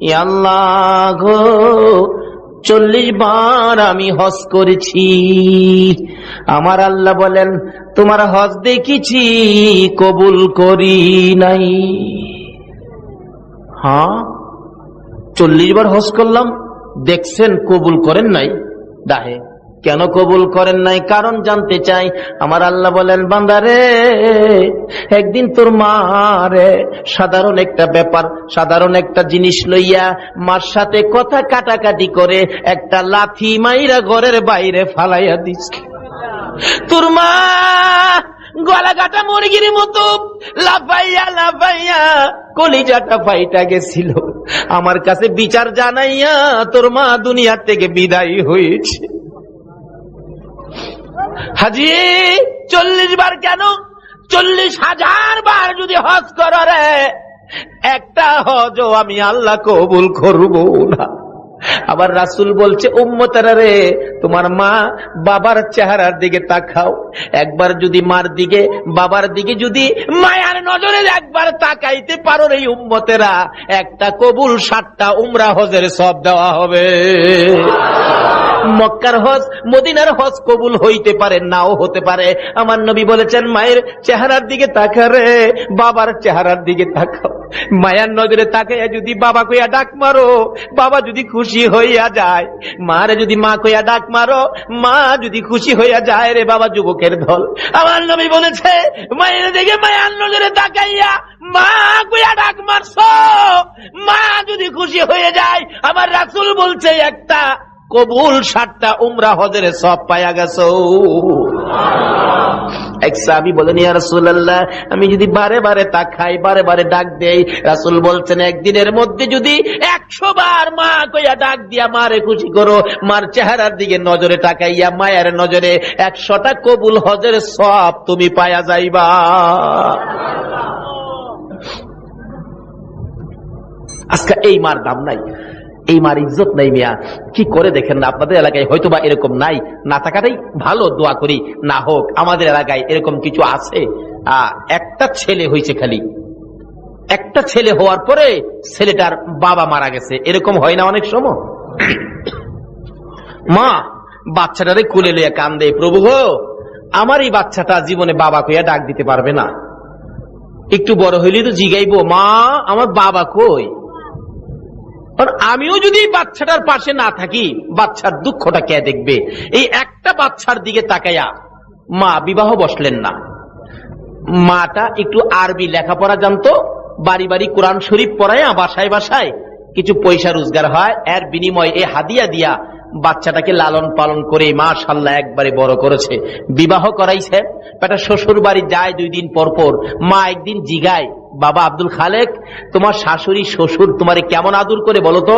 ইয়া আল্লাহ গো 40 বার আমি হজ করেছি। আমার আল্লাহ বলেন তোমার হজ দেখেছি, কবুল করি নাই। হ্যাঁ 40 বার হজ করলাম, দেখছেন কবুল করেন নাই। ডাহে কেন কবুল করেন নাই? কারণ জানতে চাই। আমার আল্লাহ বলেন বান্দারে, একদিন তোর মারে সাধারণ একটা ব্যাপার, সাধারণ একটা জিনিস লইয়া মার সাথে কথা কাটাকাটি করে একটা লাথি মাইরা ঘরের বাইরে ফালাইয়া দিস। তোর মা গলা কাটা মুরগির মতো লাফাইয়া লাফাইয়া কলিজাটা ফাইটা গেছিল। আমার কাছে বিচার জানাইয়া তোর মা দুনিয়ার থেকে বিদায় হয়েছে। হাজি 40 বার কেন? 40,000 বার যদি হজ করো রে, একটা হজও আমি আল্লাহ কবুল করব না। আবার রাসূল বলছে উম্মতেরা রে, তোমার মা বাবার চেহারার দিকে তাকাও। একবার যদি মার দিকে বাবার দিকে যদি মায়ার নজরে একবার তাকাইতে পারো রে উম্মতেরা, একটা কবুল 7টা উমরা হজের সওয়াব দেওয়া হবে। মক্কার হজ মদিনার হজ কবুল হইতে পারে, নাও হতে পারে। আমার নবী বলেছেন মায়ের চেহারার দিকে তাকারে, বাবার চেহারার দিকে তাকাও। মায়ার নজরে তাকাইয়া যদি বাবা কইয়া ডাক মারো, বাবা যদি খুশি হইয়া যায়। মারে যদি মা কইয়া ডাক মারো, মা যদি খুশি হইয়া যায় রে বাবা, যুবকের দল। আমার নবী বলেছে মায়ের দিকে মায়ার নজরে তাকাইয়া মা কইয়া ডাক মারছো, মা যদি খুশি হয়ে যায়, আমার রাসূল বলছে একটা কবুল 7টা উমরা হজের সওয়াব পায়া গেছো। এক সাহাবী বলেন ইয়া রাসূলুল্লাহ, আমি যদি বারে বারে তাকাই, বারে বারে ডাক দেই, রাসূল বলছেন একদিনের মধ্যে যদি 100 বার মা কইয়া ডাক দিয়া মারে খুশি করো, মার চেহারার দিকে নজরে তাকাইয়া মায়ের নজরে 100টা কবুল হজের সওয়াব তুমি পায়া যাইবা। আজকে এই মার দাম নাই, এই মার ইজ্জত নাই মিয়া। কি করে দেখেন না, আপনাদের এলাকায় হয়তো বা এরকম নাই, না থাকাটাই ভালো, দোয়া করি না হোক। আমাদের এলাকায় এরকম কিছু আছে। একটা ছেলে হয়েছে, খালি একটা ছেলে হওয়ার পরে ছেলেটার বাবা মারা গেছে, এরকম হয় না অনেক সময়? মা বাচ্চাটারে কুলে লইয়া কান্দে, প্রভু গো আমার এই বাচ্চাটা জীবনে বাবা কইয়া ডাক দিতে পারবে না, একটু বড় হইলে তো জিগাইবো মা আমার বাবা কই। আমিও যদি বাচ্চাটার পাশে না থাকি, বাচ্চার দুঃখটা কে দেখবে? এই একটা বাচ্চার দিকে তাকাইয়া মা বিবাহ বসলেন না। মাটা একটু আরবি লেখাপড়া জানতো, বাড়ি বাড়ি কোরআন শরীফ পড়ায়, বাসায় বাসায় কিছু পয়সা রোজগার হয়, এর বিনিময়ে এই হাদিয়া দিয়া বাচ্চাটাকে লালন পালন করে মাশাআল্লাহ একবারে বড় করেছে, বিবাহ করাইছে। বেটা শ্বশুর বাড়ি যায় 2 দিন পর পর। মা একদিন জিগায়, বাবা আব্দুল খালেক, তোমার শাশুড়ি শ্বশুর তোমারে কেমন আদর করে বলো তো?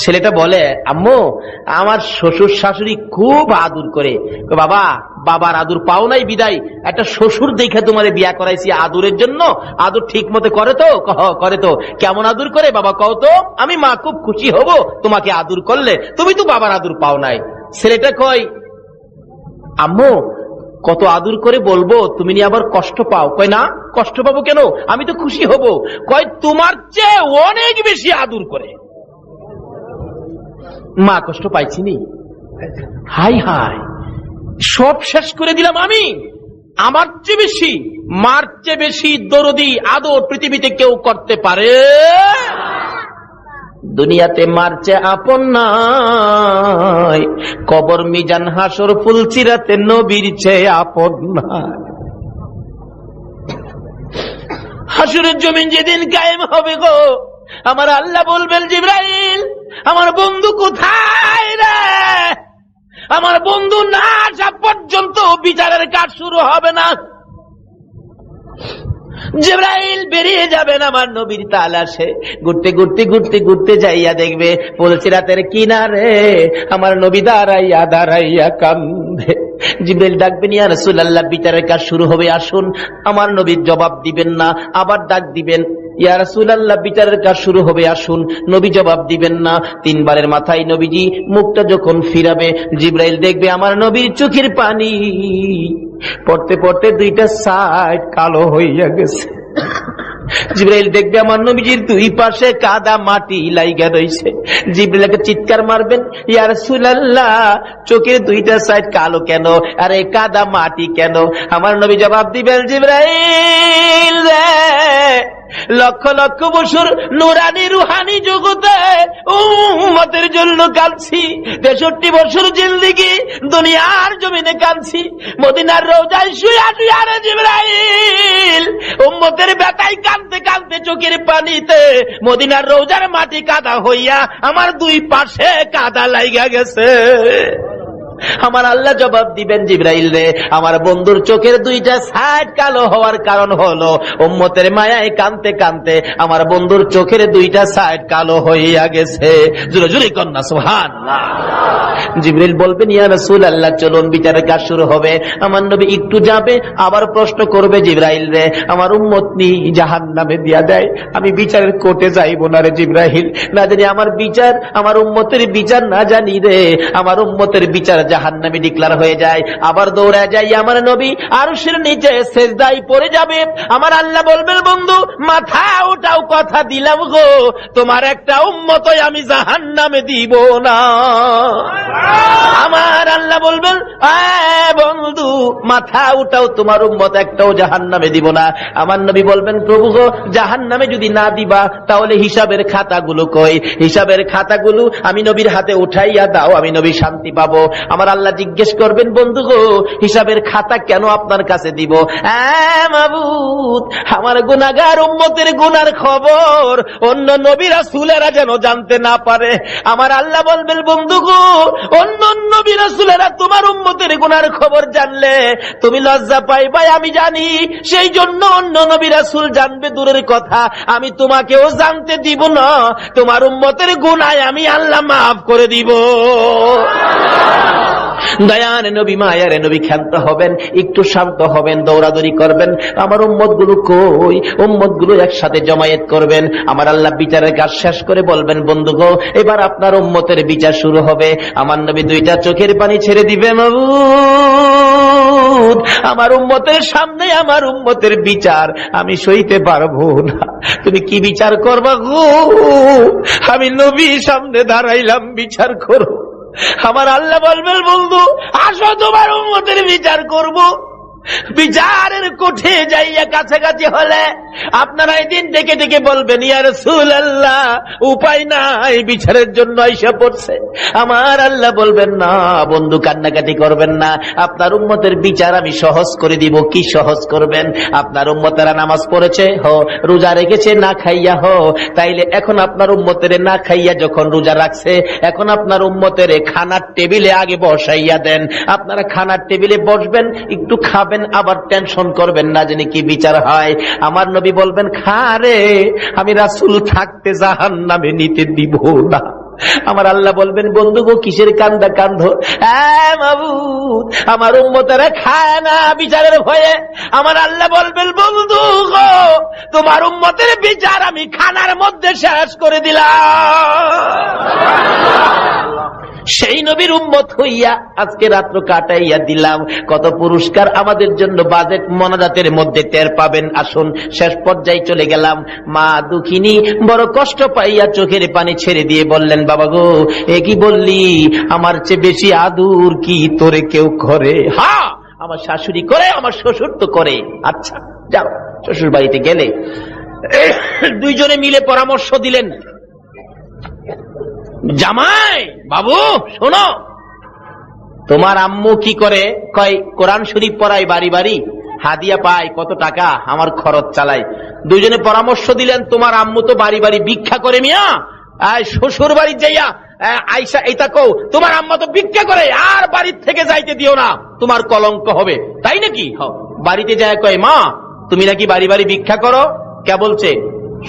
ছেলেটা বলে আম্মু আমার শ্বশুর শাশুড়ি খুব আদর করে। বাবা বাবার আদর পাও নাই বিদায় একটা শ্বশুর দেখে তোমারে বিয়া করাইছি আদরের জন্য, আদর ঠিক মতো করে তো? করে তো। কেমন আদর করে বাবা কও তো, আমি মা খুব খুশি হব তোমাকে আদর করলে, তুমি তো বাবার আদর পাও নাই। ছেলেটা কয় আম্মু কত আদর করে বলবো, তুমি নিয়ে আবার কষ্ট পাও? কয় না কষ্ট পাবো কেন, আমি তো খুশি হব। কয় তোমার চেয়ে অনেক বেশি আদর করে। মা কষ্ট পাইছি নি? হাই হাই সব শেষ করে দিলাম আমি। আমার চেয়ে বেশি, মার চেয়ে বেশি দরদি আদর পৃথিবীতে কেউ করতে পারে? দুনিয়াতে মার চেয়ে আপন নাই, কবর মিজান হাসর ফুলচিরাতে নবীর চেয়ে আপন নাই। হাসরের জমিন যেদিন কায়েম হবে গো, আমার আল্লাহ বলবেন জিবরাইল আমার বন্ধু কোথায় রে? আমার বন্ধু না আসা পর্যন্ত বিচারের কাজ শুরু হবে না। জিবরাইল বেরিয়ে যাবেন আমার নবীর তালাশে, ঘুরতে ঘুরতে ঘুরতে ঘুরতে যাইয়া দেখবে ফুলসিরাতের কিনারে আমার নবী দাঁড়াইয়া দাঁড়াইয়া কান্দে। জিবরাইল ডাকবেন ইয়া রাসূলুল্লাহ বিচারের কাজ শুরু হবে, আসুন। আমার নবীর জবাব দিবেন না, আবার ডাক দিবেন ইয়া রাসূলুল্লাহ বিচারের কাজ শুরু হবে, আসুন। নবী জবাব দিবেন না। 3 বারের মাথায় নবীজি মুখটা যখন ফিরাবে, জিবরাইল দেখবে আমার নবীর চোখের পানি পড়তে পড়তে 2টা সাইড কালো হইয়া গেছে। জিবরাইল দেখবে আমার নবীজির 2 পাশে কাদা মাটি লাইগা রইছে। জিবরাইলকে চিৎকার মারবেন ইয়া রাসূলুল্লাহ চোখের 2টা সাইড কালো কেন, আরে কাদা মাটি কেন? আমার নবী জবাব দিবেন জিবরাইল রে, লক্ষ লক্ষ বছর নুরানি রুহানি জগতে উম্মতের জন্য কাঁদছি, 63 বছর জিন্দেগি দুনিয়ার জমিনে কাঁদছি, মদিনার রওজায় শুয়া শুয়া রে জিবরাইল উম্মতের ব্যথায় কাঁদতে কাঁদতে চোখের পানিতে মদিনার রওজার মাটি কাদা হইয়া আমার 2 পাশে কাদা লাইগা গেছে। আমার আল্লাহ জবাব দিবেন জিবরাইল রে আমার বন্ধুর চোখের 2টা সাইড কালো হওয়ার কারণ হলো উম্মতের মায়ায় কাঁদতে কাঁদতে আমার বন্ধুর চোখের 2টা সাইড কালো হইয়া গেছে। জোরে জোরে কন্যা সুবহানাল্লাহ। জিবরিল বলবেন ইয়া রাসূলুল্লাহ চলুন বিচারের কাজ শুরু হবে। আমার নবী একটু যাবে, আবার প্রশ্ন করবে জিবরাইল রে, আমার উম্মত নি জাহান্নামে দিয়া দেয়, আমি বিচারের কোর্টে যাইব না রে জিবরাইল, না জানি আমার বিচার, আমার উম্মতের বিচার না জানি রে, আমার উম্মতের বিচার জাহান্নামে ডিক্লার হয়ে যায়। আবার দৌড়া যাই আমার নবী আরশের নিচে সিজদায় পড়ে যাবে। আমার আল্লাহ বলবেন বন্ধু মাথা উঠাও, কথা দিলাম গো তোমার একটা উম্মতই আমি জাহান্নামে দিব না। আমার আল্লাহ বলবেন বন্ধু মাথা উঠাও, তোমার উম্মত একটাও জাহান্নামে দিব না। আমার নবী বলবেন প্রভু গো জাহান্নামে যদি না দিবা তাহলে হিসাবের খাতাগুলো কই, হিসাবের খাতাগুলো আমি নবীর হাতে উঠাইয়া দাও, আমি নবী শান্তি পাবো। আমার আল্লাহ জিজ্ঞেস করবেন বন্ধু গো হিসাবের খাতা কেন আপনার কাছে দিব? মাবুদ আমার গুনাহগার উম্মতের গুনার খবর অন্য নবী রাসূলেরা যেন জানতে না পারে। আমার আল্লাহ বলবেন বন্ধু গো অন্য নবী রাসূলেরা তোমার উম্মতের গুনার খবর জানলে তুমি লজ্জা পাইবা, আমি জানি, সেই জন্য অন্য নবী রাসূল জানবে দূরের কথা, আমি তোমাকেও জানতে দিব না, তোমার উম্মতের গুনাহ আমি আল্লাহ মাফ করে দিব। দয়ার নবী মায়ার নবী ক্ষান্ত হবেন, একটু শান্ত হবেন, দৌড়াদৌড়ি করবেন, আমার উম্মত গুলো কই, উম্মত গুলো একসাথে জমায়েত করবেন। আমার আল্লাহ বিচারের কাজ শেষ করে বলবেন বন্ধু গো এবার আপনার উম্মতের বিচার শুরু হবে। আমার নবী দুইটা চোখের পানি ছেড়ে দিবে, মাবুদ আমার উম্মতের সামনে আমার উম্মতের বিচার আমি সইতে পারবো না, তুমি কি বিচার করবা গো? আমি নবী সামনে দাঁড়াইলাম, বিচার করো। আমার আল্লাহ বলবেন বন্ধু আসো তোমার উম্মতের বিচার করব। বিচারের কোঠে যাইয়া কাছাকাছি হলে আপনারা এদিন ডেকে ডেকে বলবেন ইয়া রাসূলুল্লাহ উপায় নাই, বিচারের জন্য আইসা পড়ছে। আমার আল্লাহ বলবেন না বন্ধু কান্নাকাটি করবেন না, আপনার উম্মতের বিচার আমি সহজ করে দিব। কি সহজ করবেন? আপনার উম্মতেরা নামাজ পড়েছে হো, রোজা রেখেছে না খাইয়া হো, তাইলে এখন আপনার উম্মতের না খাইয়া যখন রোজা রাখছে, এখন আপনার উম্মতের খানার টেবিলে আগে বসাইয়া দেন। আপনারা খানার টেবিলে বসবেন, একটু খাবেন, আবার টেনশন করবেন না জানি কি বিচার হয়। আমার নবী বলবেন খারে আমি রাসূল থাকতে জাহান্নামে নিতে দিব না। আমার আল্লাহ বলবেন বন্ধু গো কিসের কান্দা কান্ধ? মাবুদ আমার উম্মতেরা খায় না বিচারের ভয়ে। আমার আল্লাহ বলবেন বন্ধু গো তোমার উম্মতের বিচার আমি খানার মধ্যে শেষ করে দিলাম। সেই নবীর উম্মত হইয়া আজকে রাত্র কাটাইয়া দিলাম। কত পুরস্কার আমাদের জন্য বাজেট মোনাজাতের মধ্যে টের পাবেন। আসুন শেষ পর্যায়ে চলে গেলাম। মা দুঃখিনী বড় কষ্ট পাইয়া চোখের পানি ছেড়ে দিয়ে বললেন বাবা গো এ কি বললি, আমার চেয়ে বেশি আদর কি তোরে কেউ করে? হ্যাঁ আমার শাশুড়ি করে, আমার শ্বশুর তো করে। আচ্ছা যাও শ্বশুর বাড়িতে গেলে দুইজনে মিলে পরামর্শ দিলেন, জামাই বাবু শোনো তোমার আম্মু কি করে? কয় কোরআন শরীফ পড়ায়, বাড়ি বাড়ি হাদিয়া পায়, কত টাকা আমার খরচ চালায়। দুইজনে পরামর্শ দিলেন তোমার আম্মু তো বাড়ি বাড়ি ভিক্ষা করে মিয়া, শ্বশুর বাড়ি যাইয়া আইসা এটা কও তোমার আম্মা তো ভিক্ষা করে, আর বাড়ির থেকে যাইতে দিও না, তোমার কলঙ্ক হবে। তাই নাকি? বাড়িতে যায় কয় মা তুমি নাকি বাড়ি বাড়ি ভিক্ষা করো। কে বলছে?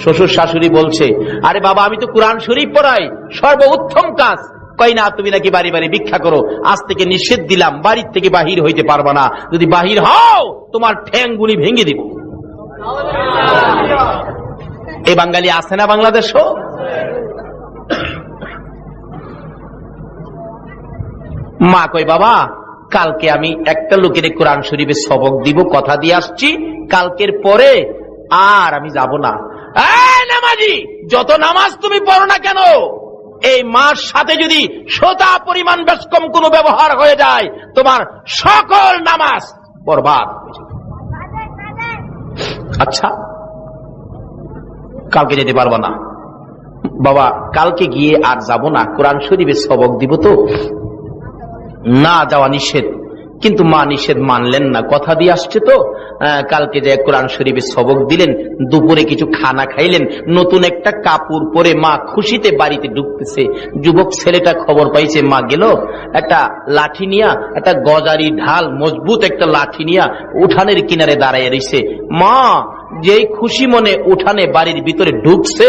শ্বশুর শাশুড়ি বলছে আরে বাবা আমি তো কোরআন শরীফ পড়াই, সর্বোত্তম কাজ। কই না তুমি নাকি বাড়ি বাড়ি ভিক্ষা করো, আজ থেকে নিষেধ দিলাম, বাড়ির থেকে বাহির হইতে পারবা না, যদি বাহির হও তোমার ঠ্যাংগুলি ভেঙে দিব। এই বাঙালি আছে না বাংলাদেশও? মা কই বাবা কালকে আমি একটা লোকের কোরআন শরীফে সবক দিব, কথা দিয়ে আসছি, কালকের পরে আর আমি যাব না। নামাজি যত নামাজ তুমি পড়ো না কেন, এই মার সাথে যদি শোতা পরিমাণ বেশ কম কোনো ব্যবহার হয়ে যায় তোমার সকল নামাজ বরবাদ। আচ্ছা কালকে যেতে পারবো না বাবা, কালকে গিয়ে আর যাব না, কোরআন শরীফে সবক দিব তো, না যাওয়া নিষেধ। কিন্তু মা নিষেধ মানলেন না, কথা দিয়ে আসছে তো। কালকে যে কোরআন শরীফে সবক দিলেন, দুপুরে কিছু খানা খাইলেন, নতুন একটা কাপড় পরে মা খুশিতে বাড়িতে ঢুকতেছে। যুবক ছেলেটা খবর পাইছে মা গেল, একটা লাঠি নিয়া, একটা গজারি ঢাল মজবুত একটা লাঠি নিয়া উঠানের কিনারে দাঁড়াইয়া রইছে। মা যেই খুশি মনে উঠানে বাড়ির ভিতরে ঢুকছে,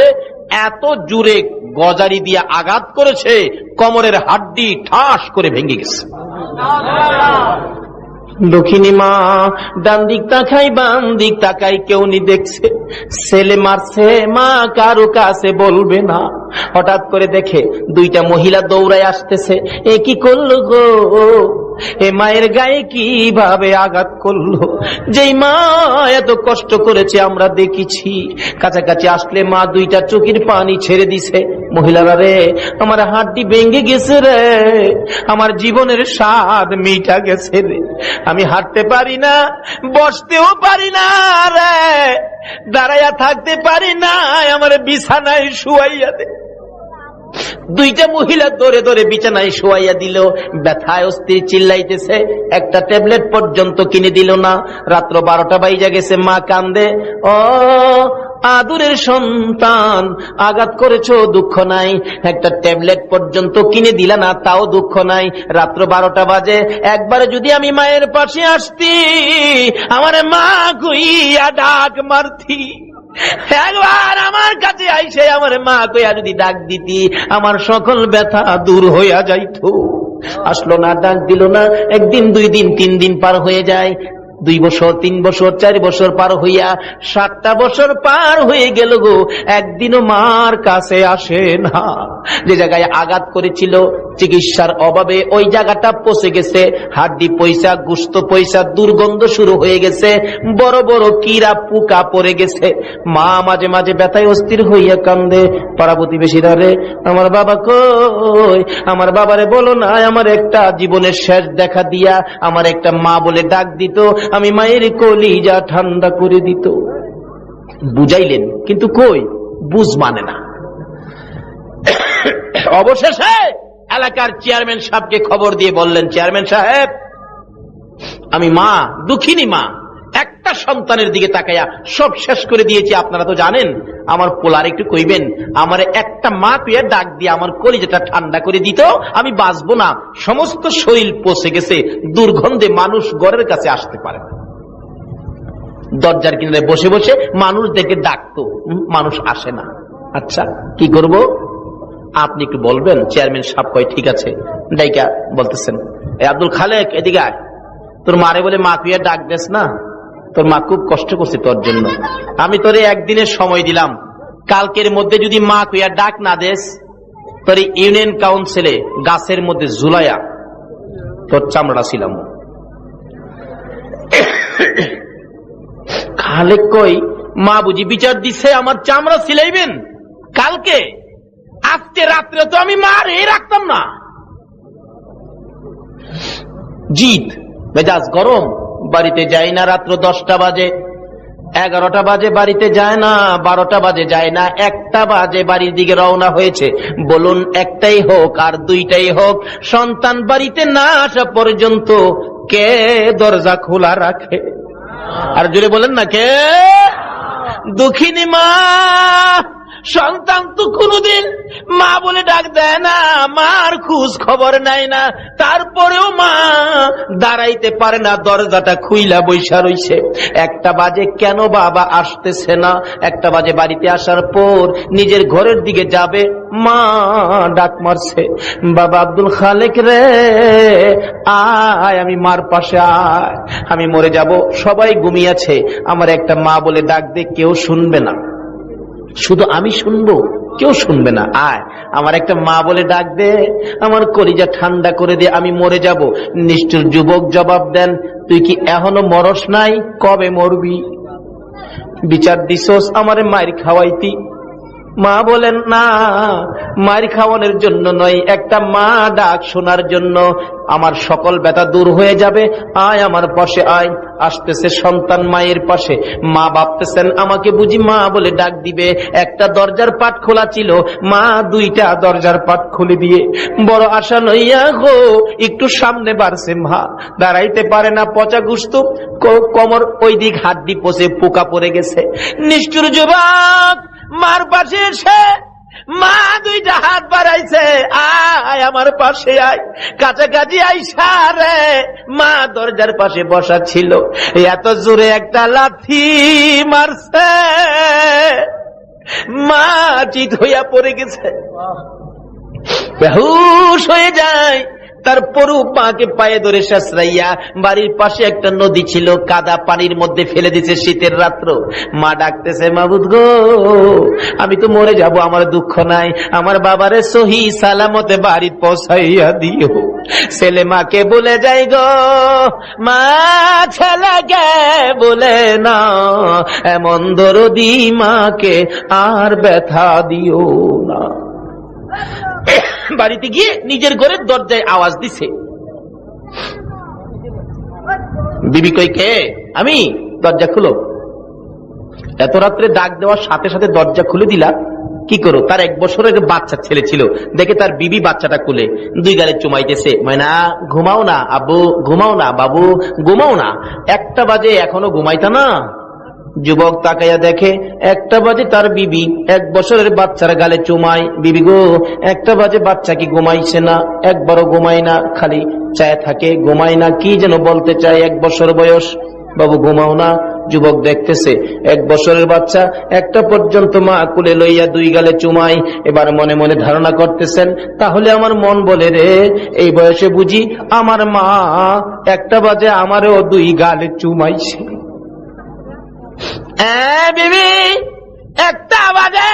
এত জোরে গজারি দিয়া আঘাত করেছে, কোমরের হাড্ডি ঠাস করে ভেঙে গেছে। দক্ষিণী মা ডান দিক তাকাই বাম দিক তাকাই, কেউ নি দেখছে। ছেলে মারছে, মা কারো কাছে বলবে না। হঠাৎ করে দেখে দুইটা মহিলা দৌড়ায় আসতেছে। এ কি করলো গো? এ মায়ের গায়ে কিভাবে আঘাত করলো? যেই মা এত কষ্ট করেছে আমরা দেখেছি। কাছাকাছি আসলে মা দুইটা চোখের পানি ছেড়ে দিছে। মহিলারা রে, আমার হাড্ডি ভেঙে গেছে রে, আমার জীবনের স্বাদ মিটা গেছে রে, আমি হাঁটতে পারি না, বসতেও পারি না রে, দাঁড়াইয়া থাকতে পারি না, আমার বিছানায় শুয়াইয়া দে। দুইটা মহিলা দৌড়ে দৌড়ে বিছানায় শোয়াইয়া দিল। ব্যথায় অস্থির চিল্লাইতেছে, একটা ট্যাবলেট পর্যন্ত কিনে দিল না। রাত্র 12টা বাইজা গেছে, মা কান্দে। ও আদুরের সন্তান, আঘাত করেছো, দুঃখ নাই, একটা ট্যাবলেট পর্যন্ত কিনে দিলা না, তাও দুঃখ নাই। রাত্র 12টা বাজে, একবারে যদি আমি মায়ের পাশে আসতি, আমার মা কইয়া ডাক মারতি, একবার আমার কাছে আইসে আমার মা কইয়া যদি ডাক দিতি, আমার সকল ব্যথা দূর হইয়া যাইতো। আসলো না, ডাক দিল না। একদিন, 2 দিন, 3 দিন পার হয়ে যায়। 2 বছর, 3 বছর, 4 বছর পার হইয়া 7টা বছর পার হয়ে গেল গো, একদিনও মার কাছে আসে না। যে জায়গায় আঘাত করেছিল, চিকিৎসার অভাবে ওই জায়গাটা পচে গেছে, হাড্ডি পয়সা, গুস্ত পয়সা, দুর্গন্ধ শুরু হয়ে গেছে, বড় বড় কিরা পোকা পড়ে গেছে। মা মাঝে মাঝে ব্যথায় অস্থির হইয়া কান্দে। পাড়া প্রতিবেশীরা রে, আমার বাবা কই? আমার বাবারে বলো না, আমার একটা জীবনের শেষ দেখা দিয়া আমার একটা মা বলে ডাক দিত, আমি মায়ের কলিজা ঠান্ডা করে দিত। বুঝাইলেন, কিন্তু কই বুঝ মানে না। অবশেষে এলাকার চেয়ারম্যান সাহেবকে খবর দিয়ে বললেন, চেয়ারম্যান সাহেব, আমি মা, দুঃখিনী মা, একটা সন্তানের দিকে তাকাইয়া সব শেষ করে দিয়েছি। আপনারা তো জানেন, আমার পোলার একটু কইবেন, আমার একটা মা তুইয়া ডাক দিয়ে আমার কলিজাটা ঠান্ডা করে দিত, আমি বাঁচবো না, সমস্ত শরীর পচে গেছে, দুর্গন্ধে মানুষ ঘরের কাছে আসতে পারে না। দরজার কিনারে বসে বসে মানুষ দেখে ডাকতো, মানুষ আসে না। আচ্ছা কি করব? আপনি একটু বলবেন। চেয়ারম্যান সাহেব কয় ঠিক আছে। ডাইকা বলতেছেন, এ আব্দুল খালেক, এদিকে আয়, তোর মারে বলে মা তুই ডাক দেস না, তোর মা খুব কষ্ট করছে তোর জন্য, আমি তোরে একদিনের সময় দিলাম, কালকের মধ্যে যদি মা তুই ডাক না দেস, তোর ইউনিয়ন কাউন্সিলে গাছের মধ্যে ঝুলাইয়া তোর চামড়া ছিলাম। খালেক কই, মা বুঝি বিচার দিছে আমার চামড়া ছিলাইবেন কালকে? আজকে রাত্রে তো আমি মারে রাখতাম না। জিত, মেজাজ গরম, বাড়িতে যাই না। রাত্র 10টা বাজে, 11টা বাজে, বাড়িতে যায় না। 12টা বাজে, যায় না। 1টা বাজে, বাড়ির দিকে রওনা হয়েছে। বলুন, একটাই হোক আর 2টাই হোক, সন্তান বাড়িতে না আসা পর্যন্ত কে দরজা খোলা রাখে? আর জোরে বলেন না, কে? দুঃখিনী মা। সন্তান তো কোনদিন মা বলে ডাক দেয় না, মার খোঁজ খবর নাই না, তারপরেও মা দাঁড়াইতে পারে না, দরজাটা খুইলা বৈশা রইছে। 1টা বাজে, কেন বাবা আসতেছে না? 1টা বাজে, বাড়িতে আসার পর নিজের ঘরের দিকে যাবে, মা ডাক মারছে, বাবা আব্দুল খালেক রে, আয়, আমি মার পাশে আয়, আমি মরে যাব, সবাই ঘুমিয়েছে, আমার একটা মা বলে ডাক দে, কেউ শুনবে না, শুধু আমি শুনবো, কেউ শুনবে না, আয়, আমার একটা মা বলে ডাক দে, আমার কলিজা ঠান্ডা করে দে, আমি মরে যাব। নিষ্ঠুর যুবক জবাব দেন, তুই কি এখনো মরস নাই? কবে মরবি? বিচার দিছস আমারে মায়ের খাওয়াইতি? মা বলেন, না, মায়ের খাওয়ানোর জন্য নয়, একটা মা ডাক শোনার জন্য, আমার সকল ব্যথা দূর হয়ে যাবে, আয় আমার পাশে আয়। আসতেছে সন্তান মায়ের পাশে, মা ভাবতেছেন আমাকে বুঝি মা বলে ডাক দিবে। একটা দরজার পাট খোলা ছিল, মা 2টা দরজার পাট খুলে দিয়ে বড় আশা লইয়া গো একটু সামনে বাড়ছে। মা দাঁড়াইতে পারে না, পচা গুস্ত, কোমর ওই দিক হাড্ডি পচে পোকা পড়ে গেছে। নিষ্ঠুর যুবক মার পাশে এসে মা 2টা হাত বাড়াইছে, আয় আমার পাশে আয়। কাছাকাছি আইসা রে, মা দরজার পাশে বসা ছিল, এত জোরে একটা লাথি মারছে, মা চিত হইয়া পড়ে গেছে। বেহুশ হয়ে যায়। তার পরু মাকে পায়ে ধরে শাসরাইয়া বাড়ির পাশে একটা নদী ছিল, কাদা পানির মধ্যে ফেলে দিছে শীতের রাত্র। মা ডাকতেছে, মাবুদ গো, আমি তো মরে যাব, আমার দুঃখ নাই, আমার বাবারে সহি সালামতে বাড়ি পৌঁছাইয়া দিও। ছেলে মাকে বলে যাই গো, মা ছেলেকে বলে না, এমন দরদি মাকে আর ব্যথা দিও না। বাড়িতে গিয়ে নিজের ঘরের দরজায় আওয়াজ দিছে। বিবি কই, কে? আমি। দরজা খুলো। এত রাত্রে ডাক দেওয়ার সাথে সাথে দরজা খুলে দিলা, কি করো? তার 1 বছরের বাচ্চা ছেলে ছিল, দেখে তার বিবি বাচ্চাটা খুলে 2 গালে চুমাইতেছে। ময়না ঘুমাও না আব্বু, ঘুমাও না বাবু, ঘুমাও না, 1টা বাজে এখনো ঘুমাইতা না? যুবক তাকাইয়া দেখে 1টা বাজে তার বিবি 1 বছরের বাচ্চার গালে চুমায়। বিবি গো, 1টা বাজে বাচ্চা কি ঘুমাইছে না? একবারও ঘুমায় না, খালি চায় থাকে, ঘুমায় না, কি যেন বলতে চায়। 1 বছর বয়স, বাবু ঘুমাও না। যুবক দেখতেছে 1 বছরের বাচ্চা 1টা পর্যন্ত মা কুলে লইয়া 2 গালে চুমাই। এবার মনে মনে ধারণা করতেছেন, তাহলে আমার মন বলে রে, এই বয়সে বুঝি আমার মা 1টা বাজে আমারও 2 গালে চুমাইছে। বিবি 1টা বাজে